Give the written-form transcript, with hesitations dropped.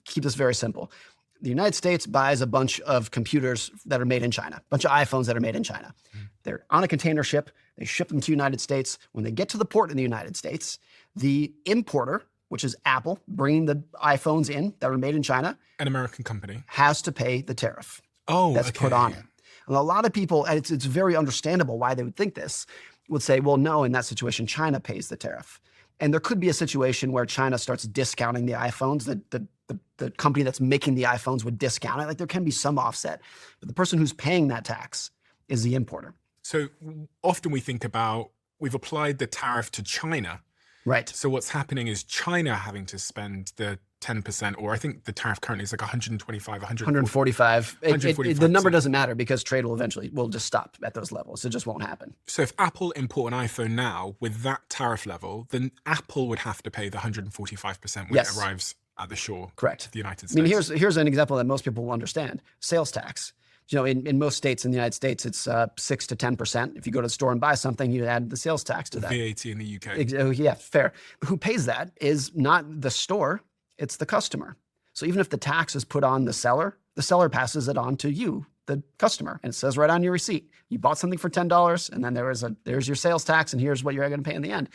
Keep this very simple. The United States buys a bunch of computers that are made in China, a bunch of iPhones that are made in China. They're on a container ship. They ship them to the United States. When they get to the port in the United States, the importer, which is Apple, bringing the iPhones in that were made in China, an American company, has to pay the tariff that's okay. put on it. And a lot of people, and it's very understandable why they would think this, would say, well, no, in that situation, China pays the tariff. And there could be a situation where China starts discounting the iPhones. The company that's making the iPhones would discount it. Like there can be some offset. But the person who's paying that tax is the importer. So often we think about, we've applied the tariff to China. Right. So what's happening is China having to spend the 10%, or I think the tariff currently is like 125, 145. 145%. The number doesn't matter because trade will just stop at those levels. It just won't happen. So if Apple import an iPhone now with that tariff level, then Apple would have to pay the 145% when it arrives at the shore. Correct. Of the United States. I mean, here's an example that most people will understand. Sales tax. You know, in most states in the United States, it's 6 to 10%. If you go to the store and buy something, you add the sales tax to that. VAT in the UK. Yeah, fair. Who pays that is not the store, it's the customer. So even if the tax is put on the seller passes it on to you, the customer, and it says right on your receipt, you bought something for $10, and then there's your sales tax, and here's what you're going to pay in the end.